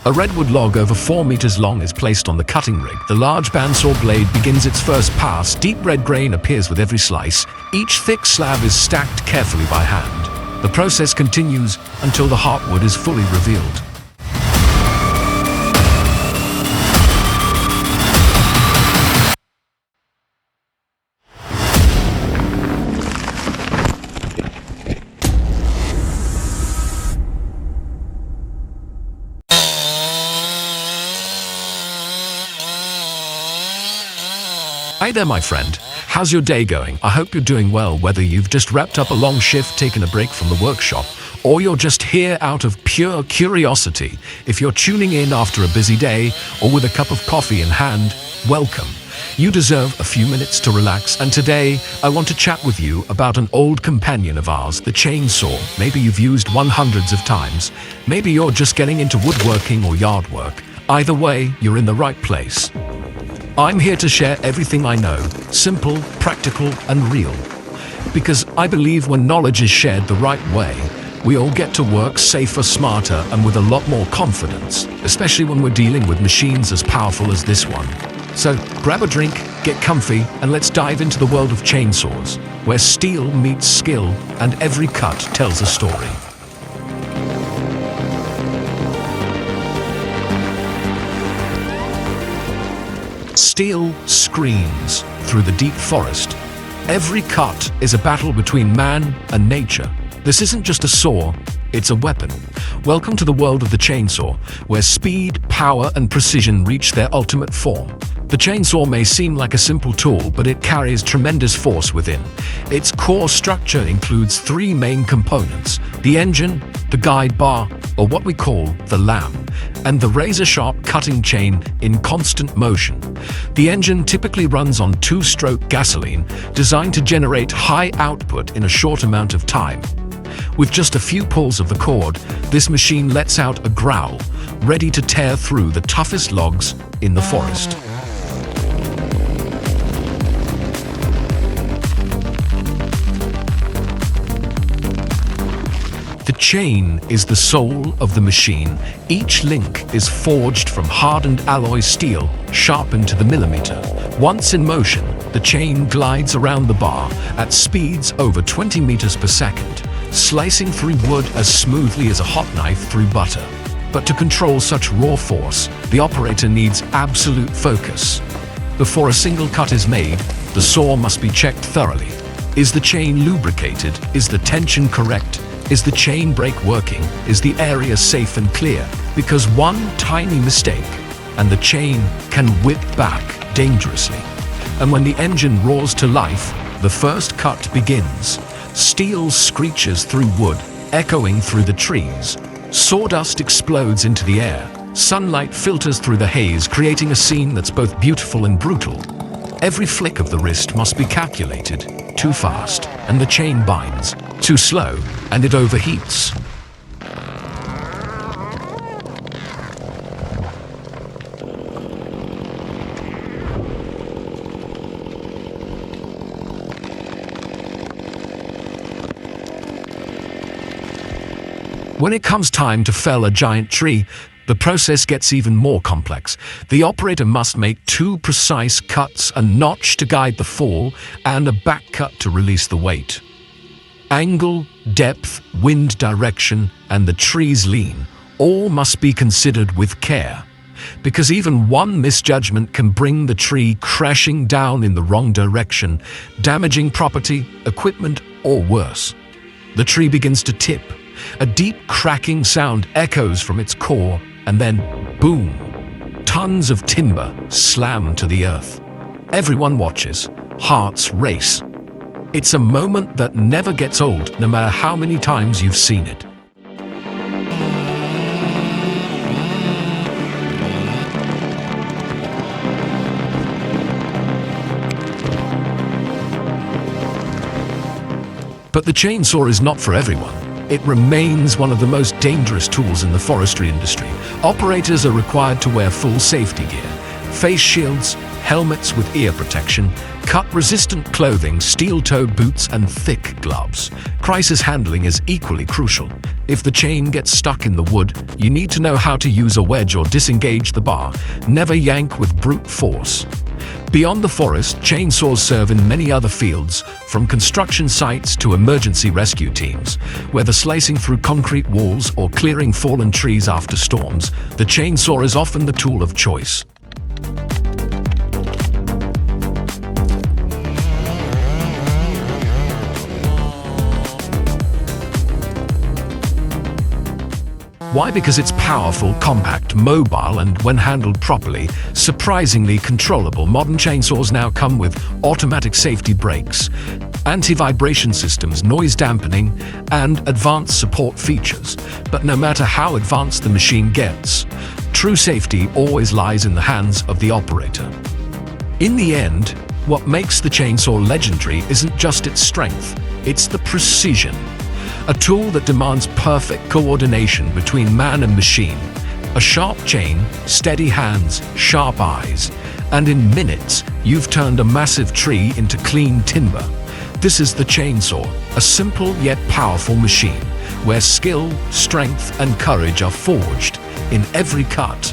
A redwood log over 4 meters long is placed on the cutting rig. The large bandsaw blade begins its first pass. Deep red grain appears with every slice. Each thick slab is stacked carefully by hand. The process continues until the heartwood is fully revealed. Hi there, my friend. How's your day going? I hope you're doing well, whether you've just wrapped up a long shift, taken a break from the workshop, or you're just here out of pure curiosity. If you're tuning in after a busy day or with a cup of coffee in hand, welcome. You deserve a few minutes to relax, and today I want to chat with you about an old companion of ours, the chainsaw. Maybe you've used one hundreds of times. Maybe you're just getting into woodworking or yard work. Either way, you're in the right place. I'm here to share everything I know, simple, practical, and real. Because I believe when knowledge is shared the right way, we all get to work safer, smarter, and with a lot more confidence, especially when we're dealing with machines as powerful as this one. So grab a drink, get comfy, and let's dive into the world of chainsaws, where steel meets skill and every cut tells a story. Steel screams through the deep forest. Every cut is a battle between man and nature. This isn't just a saw, it's a weapon. Welcome to the world of the chainsaw, where speed, power, and precision reach their ultimate form. The chainsaw may seem like a simple tool, but it carries tremendous force within. Its core structure includes three main components: the engine, the guide bar, or what we call the lamb, and the razor-sharp cutting chain in constant motion. The engine typically runs on two-stroke gasoline, designed to generate high output in a short amount of time. With just a few pulls of the cord, this machine lets out a growl, ready to tear through the toughest logs in the forest. The chain is the soul of the machine. Each link is forged from hardened alloy steel, sharpened to the millimeter. Once in motion, the chain glides around the bar at speeds over 20 meters per second, slicing through wood as smoothly as a hot knife through butter. But to control such raw force, the operator needs absolute focus. Before a single cut is made, the saw must be checked thoroughly. Is the chain lubricated? Is the tension correct? Is the chain brake working? Is the area safe and clear? Because one tiny mistake and the chain can whip back dangerously. And when the engine roars to life, the first cut begins. Steel screeches through wood, echoing through the trees. Sawdust explodes into the air. Sunlight filters through the haze, creating a scene that's both beautiful and brutal. Every flick of the wrist must be calculated. Too fast, and the chain binds. Too slow, and it overheats. When it comes time to fell a giant tree, the process gets even more complex. The operator must make two precise cuts: a notch to guide the fall and a back cut to release the weight. Angle, depth, wind direction, and the tree's lean all must be considered with care, because even one misjudgment can bring the tree crashing down in the wrong direction, damaging property, equipment, or worse. The tree begins to tip. A deep cracking sound echoes from its core, and then, boom! Tons of timber slam to the earth. Everyone watches, hearts race. It's a moment that never gets old, no matter how many times you've seen it. But the chainsaw is not for everyone. It remains one of the most dangerous tools in the forestry industry. Operators are required to wear full safety gear, face shields, helmets with ear protection, cut-resistant clothing, steel-toed boots, and thick gloves. Crisis handling is equally crucial. If the chain gets stuck in the wood, you need to know how to use a wedge or disengage the bar. Never yank with brute force. Beyond the forest, chainsaws serve in many other fields, from construction sites to emergency rescue teams. Whether slicing through concrete walls or clearing fallen trees after storms, the chainsaw is often the tool of choice. Why? Because it's powerful, compact, mobile, and when handled properly, surprisingly controllable. Modern chainsaws now come with automatic safety brakes, anti-vibration systems, noise dampening, and advanced support features. But no matter how advanced the machine gets, true safety always lies in the hands of the operator. In the end, what makes the chainsaw legendary isn't just its strength, it's the precision. A tool that demands perfect coordination between man and machine. A sharp chain, steady hands, sharp eyes, and in minutes, you've turned a massive tree into clean timber. This is the chainsaw, a simple yet powerful machine, where skill, strength, and courage are forged in every cut.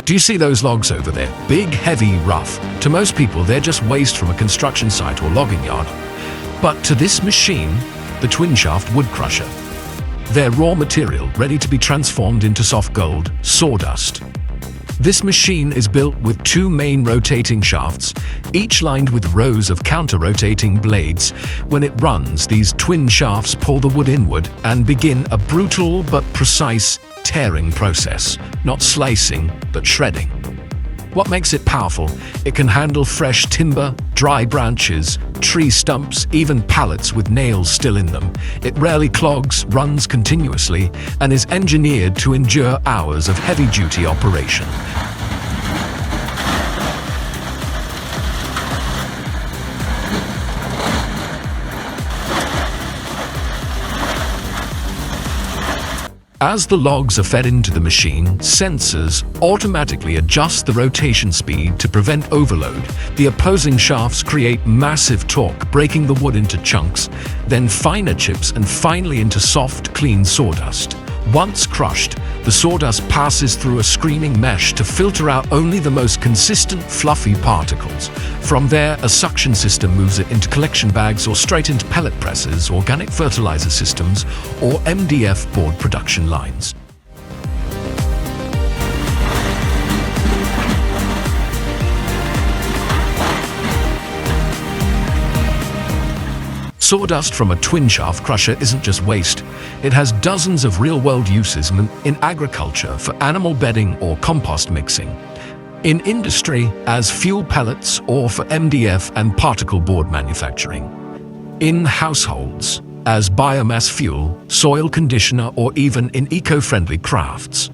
Do you see those logs over there? Big, heavy, rough. To most people, they're just waste from a construction site or logging yard. But to this machine, the twin-shaft wood crusher, they're raw material ready to be transformed into soft gold, sawdust. This machine is built with two main rotating shafts, each lined with rows of counter-rotating blades. When it runs, these twin shafts pull the wood inward and begin a brutal but precise tearing process, not slicing, but shredding. What makes it powerful? It can handle fresh timber, dry branches, tree stumps, even pallets with nails still in them. It rarely clogs, runs continuously, and is engineered to endure hours of heavy-duty operation. As the logs are fed into the machine, sensors automatically adjust the rotation speed to prevent overload. The opposing shafts create massive torque, breaking the wood into chunks, then finer chips, and finally into soft, clean sawdust. Once crushed, the sawdust passes through a screening mesh to filter out only the most consistent, fluffy particles. From there, a suction system moves it into collection bags or straight into pellet presses, organic fertilizer systems, or MDF board production lines. Sawdust from a twin-shaft crusher isn't just waste. It has dozens of real-world uses in agriculture for animal bedding or compost mixing, in industry as fuel pellets or for MDF and particle board manufacturing, in households as biomass fuel, soil conditioner, or even in eco-friendly crafts.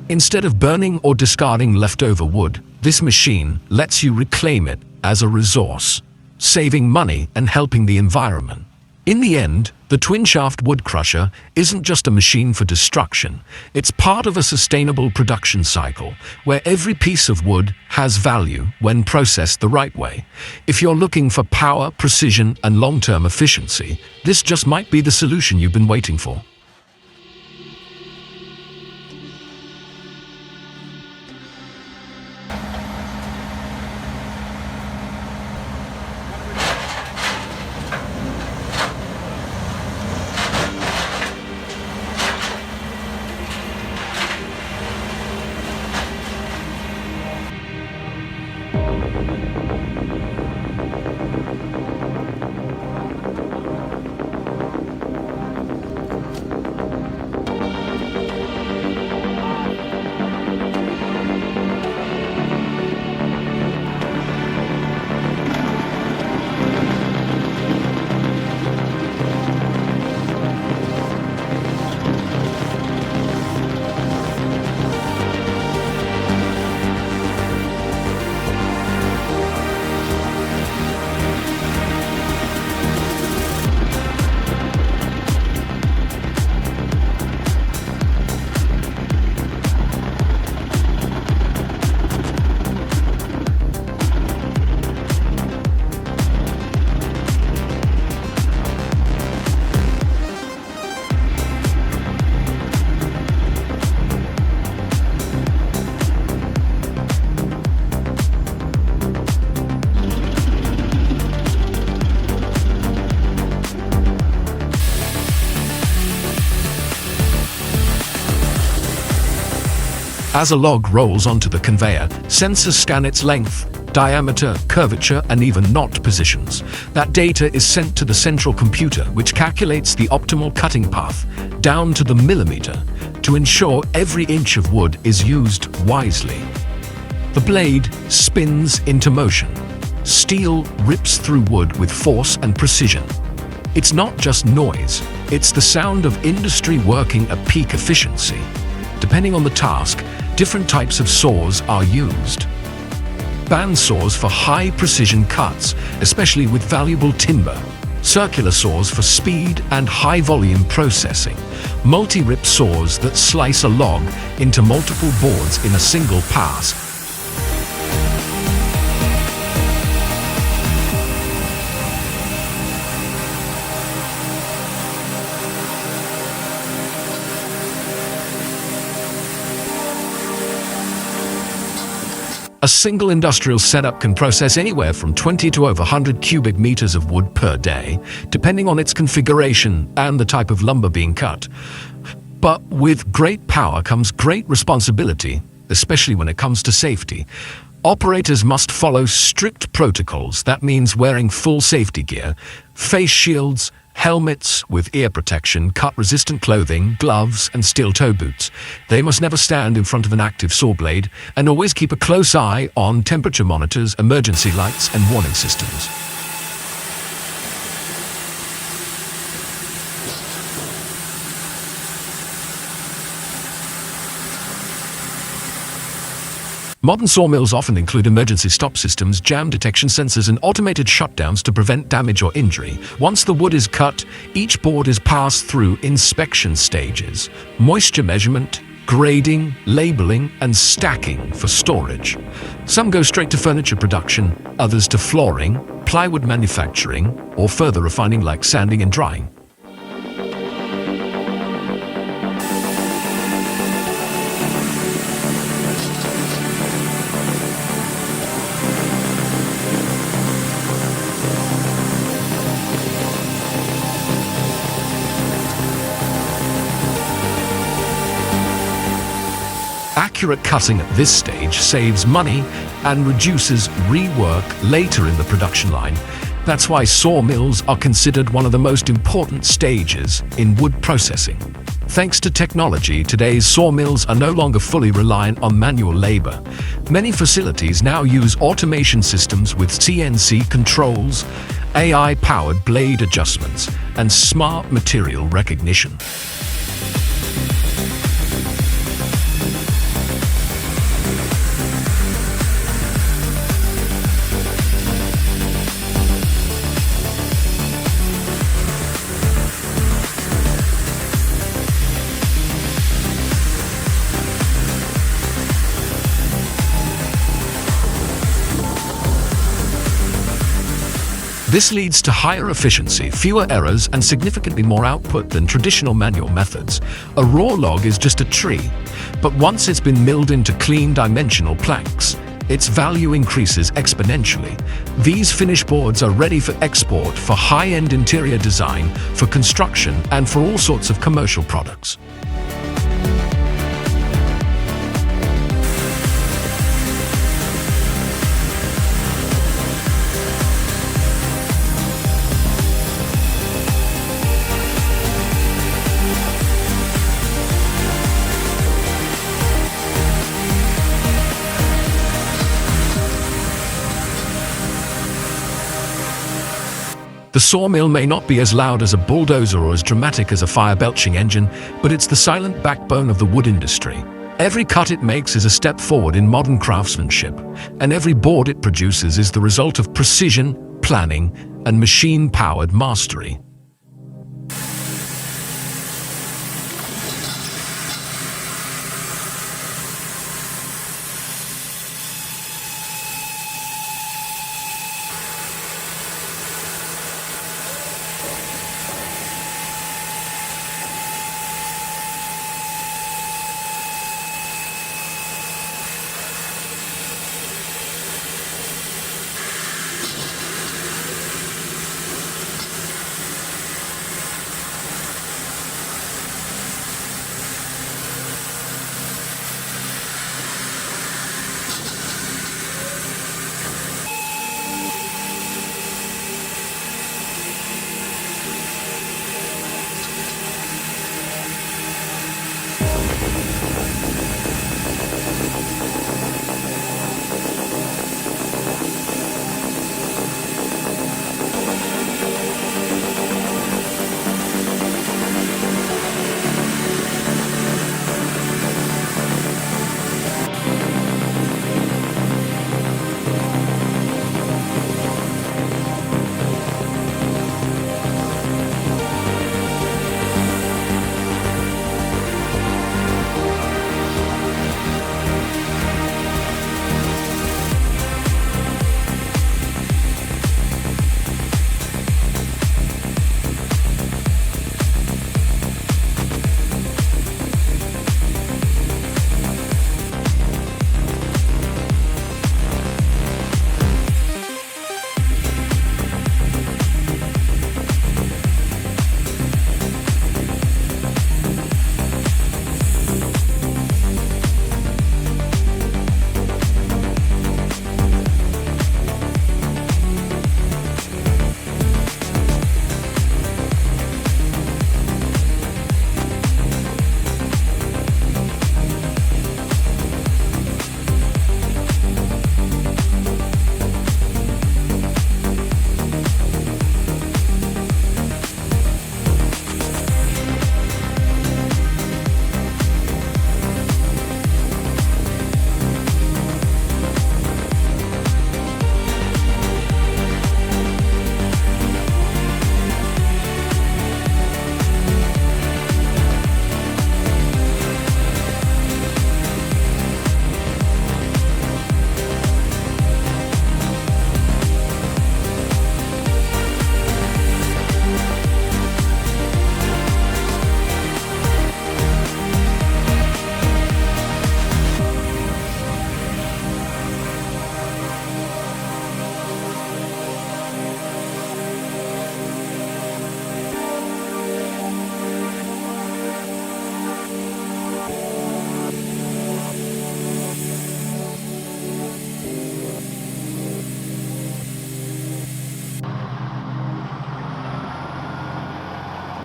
Instead of burning or discarding leftover wood, this machine lets you reclaim it as a resource, saving money and helping the environment. In the end, the twin-shaft wood crusher isn't just a machine for destruction, it's part of a sustainable production cycle where every piece of wood has value when processed the right way. If you're looking for power, precision, and long-term efficiency, this just might be the solution you've been waiting for. As a log rolls onto the conveyor, sensors scan its length, diameter, curvature, and even knot positions. That data is sent to the central computer, which calculates the optimal cutting path, down to the millimeter, to ensure every inch of wood is used wisely. The blade spins into motion. Steel rips through wood with force and precision. It's not just noise, it's the sound of industry working at peak efficiency. Depending on the task, different types of saws are used. Band saws for high-precision cuts, especially with valuable timber. Circular saws for speed and high-volume processing. Multi-rip saws that slice a log into multiple boards in a single pass. A single industrial setup can process anywhere from 20 to over 100 cubic meters of wood per day, depending on its configuration and the type of lumber being cut. But with great power comes great responsibility, especially when it comes to safety. Operators must follow strict protocols. That means wearing full safety gear, face shields, helmets with ear protection, cut-resistant clothing, gloves, and steel toe boots. They must never stand in front of an active saw blade and always keep a close eye on temperature monitors, emergency lights, and warning systems. Modern sawmills often include emergency stop systems, jam detection sensors, and automated shutdowns to prevent damage or injury. Once the wood is cut, each board is passed through inspection stages: moisture measurement, grading, labeling, and stacking for storage. Some go straight to furniture production, others to flooring, plywood manufacturing, or further refining like sanding and drying. Accurate cutting at this stage saves money and reduces rework later in the production line. That's why sawmills are considered one of the most important stages in wood processing. Thanks to technology, today's sawmills are no longer fully reliant on manual labor. Many facilities now use automation systems with CNC controls AI-powered blade adjustments, and smart material recognition. This leads to higher efficiency, fewer errors, and significantly more output than traditional manual methods. A raw log is just a tree, but once it's been milled into clean dimensional planks, its value increases exponentially. These finished boards are ready for export for high-end interior design, for construction, and for all sorts of commercial products. The sawmill may not be as loud as a bulldozer or as dramatic as a fire-belching engine, but it's the silent backbone of the wood industry. Every cut it makes is a step forward in modern craftsmanship, and every board it produces is the result of precision, planning, and machine-powered mastery.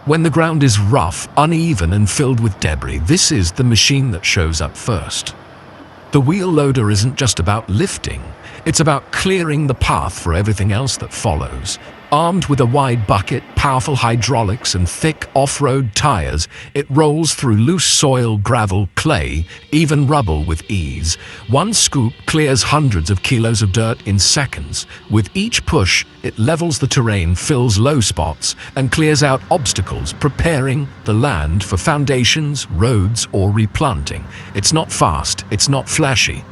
When the ground is rough, uneven, and filled with debris, this is the machine that shows up first. The wheel loader isn't just about lifting, it's about clearing the path for everything else that follows. Armed with a wide bucket, powerful hydraulics, and thick off-road tires, it rolls through loose soil, gravel, clay, even rubble with ease. One scoop clears hundreds of kilos of dirt in seconds. With each push, it levels the terrain, fills low spots, and clears out obstacles, preparing the land for foundations, roads, or replanting. It's not fast, it's not flashy.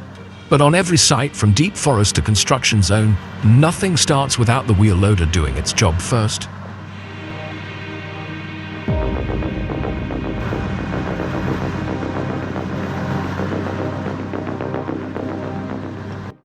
But on every site, from deep forest to construction zone, nothing starts without the wheel loader doing its job first.